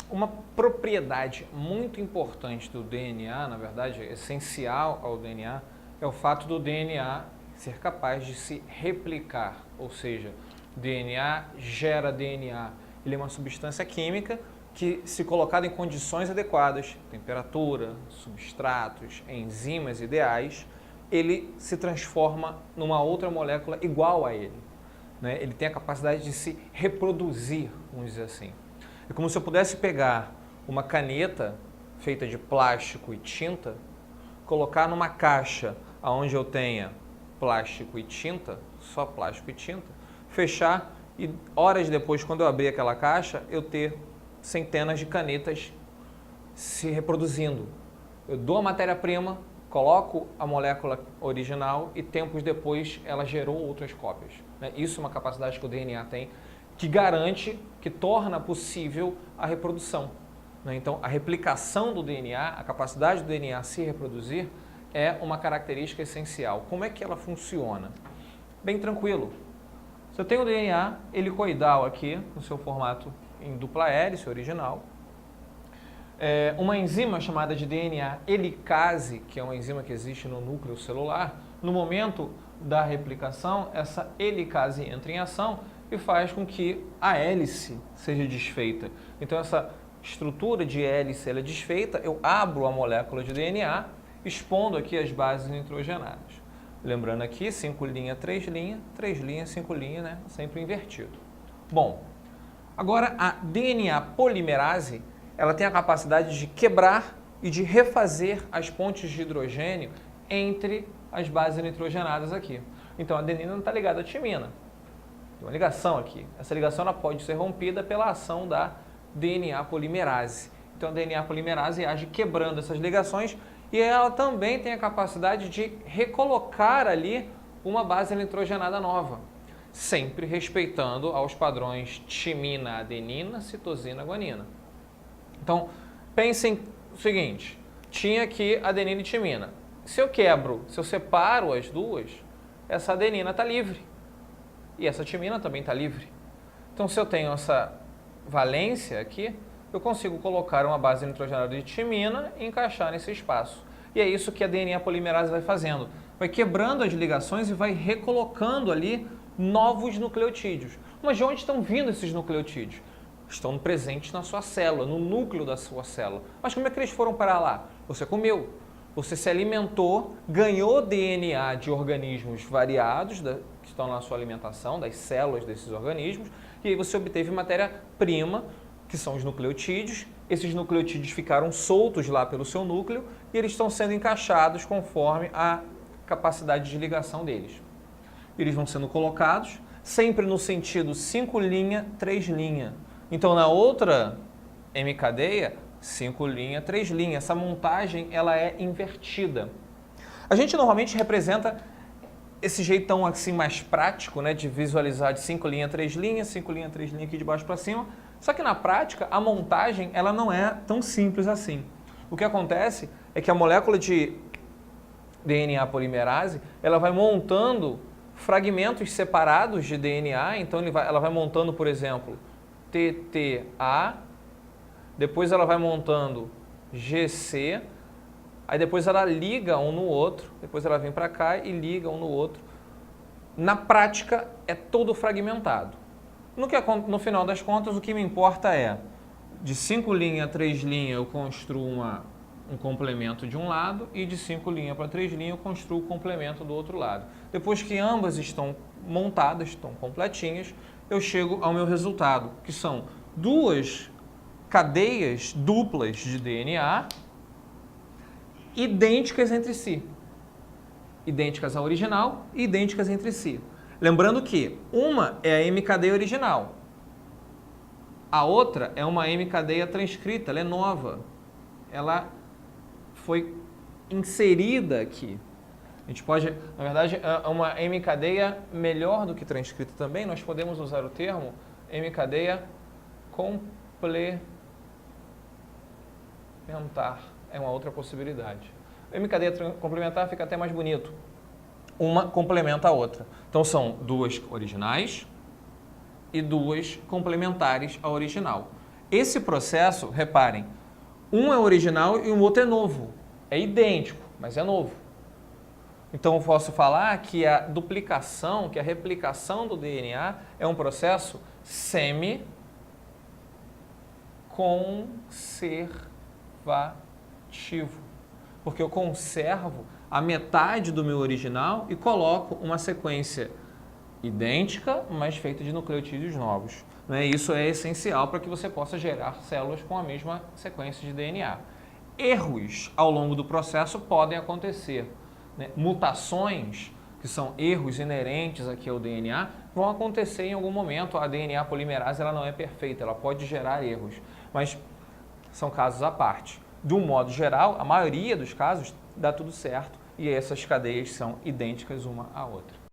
Uma propriedade muito importante do DNA, na verdade, essencial ao DNA, é o fato do DNA ser capaz de se replicar, ou seja, DNA gera DNA. Ele é uma substância química que, se colocada em condições adequadas, temperatura, substratos, enzimas ideais, ele se transforma numa outra molécula igual a ele, né? Ele tem a capacidade de se reproduzir, vamos dizer assim. É como se eu pudesse pegar uma caneta feita de plástico e tinta, colocar numa caixa onde eu tenha plástico e tinta, só plástico e tinta, fechar e horas depois, quando eu abrir aquela caixa, eu ter centenas de canetas se reproduzindo. Eu dou a matéria-prima, coloco a molécula original e tempos depois ela gerou outras cópias, né? Isso é uma capacidade que o DNA tem, que garante, que torna possível a reprodução, né? Então, a replicação do DNA, a capacidade do DNA se reproduzir, é uma característica essencial. Como é que ela funciona? Bem tranquilo. Se eu tenho o DNA helicoidal aqui, no seu formato em dupla hélice original, uma enzima chamada de DNA helicase, que é uma enzima que existe no núcleo celular, no momento da replicação, essa helicase entra em ação e faz com que a hélice seja desfeita. Então, essa estrutura de hélice ela é desfeita, eu abro a molécula de DNA, expondo aqui as bases nitrogenadas. Lembrando aqui, 5' 3', 3', 5', né? Sempre invertido. Bom, agora a DNA polimerase, ela tem a capacidade de quebrar e de refazer as pontes de hidrogênio entre as bases nitrogenadas aqui. Então, a adenina não está ligada à timina. Tem uma ligação aqui. Essa ligação ela pode ser rompida pela ação da DNA polimerase. Então, a DNA polimerase age quebrando essas ligações e ela também tem a capacidade de recolocar ali uma base nitrogenada nova, sempre respeitando aos padrões timina-adenina, citosina-guanina. Então, pensem o seguinte, tinha aqui adenina e timina. Se eu quebro, se eu separo as duas, essa adenina está livre e essa timina também está livre. Então, se eu tenho essa valência aqui, eu consigo colocar uma base nitrogenada de timina e encaixar nesse espaço. E é isso que a DNA polimerase vai fazendo. Vai quebrando as ligações e vai recolocando ali novos nucleotídeos. Mas de onde estão vindo esses nucleotídeos? Estão presentes na sua célula, no núcleo da sua célula. Mas como é que eles foram parar lá? Você comeu, você se alimentou, ganhou DNA de organismos variados que estão na sua alimentação, das células desses organismos, e aí você obteve matéria-prima, que são os nucleotídeos. Esses nucleotídeos ficaram soltos lá pelo seu núcleo e eles estão sendo encaixados conforme a capacidade de ligação deles. Eles vão sendo colocados sempre no sentido 5', 3'. Então, na outra hemicadeia, 5', 3'. Essa montagem ela é invertida. A gente normalmente representa esse jeitão assim mais prático, né, de visualizar de 5', 3', 5', 3' aqui de baixo para cima. Só que na prática, a montagem ela não é tão simples assim. O que acontece é que a molécula de DNA polimerase ela vai montando fragmentos separados de DNA. Então ela vai montando, por exemplo, TTA, depois ela vai montando GC, aí depois ela liga um no outro, depois ela vem para cá e liga um no outro. Na prática, é todo fragmentado. No final das contas, o que me importa é, de 5', 3' eu construo um complemento de um lado e de 5' para 3' eu construo o complemento do outro lado. Depois que ambas estão montadas, estão completinhas, eu chego ao meu resultado, que são duas cadeias duplas de DNA idênticas entre si. Idênticas à original e idênticas entre si. Lembrando que uma é a hemicadeia original, a outra é uma hemicadeia transcrita, ela é nova, ela foi inserida aqui. A gente pode, na verdade, é uma hemicadeia melhor do que transcrita também, nós podemos usar o termo hemicadeia complementar, é uma outra possibilidade. A hemicadeia complementar fica até mais bonito. Uma complementa a outra. Então, são duas originais e duas complementares à original. Esse processo, reparem, um é original e o outro é novo. É idêntico, mas é novo. Então, eu posso falar que a duplicação, que a replicação do DNA é um processo semi-conservativo. Porque eu conservo a metade do meu original e coloco uma sequência idêntica, mas feita de nucleotídeos novos. Isso é essencial para que você possa gerar células com a mesma sequência de DNA. Erros ao longo do processo podem acontecer. Mutações, que são erros inerentes aqui ao DNA, vão acontecer em algum momento. A DNA polimerase ela não é perfeita, ela pode gerar erros, mas são casos à parte. De um modo geral, a maioria dos casos dá tudo certo e essas cadeias são idênticas uma à outra.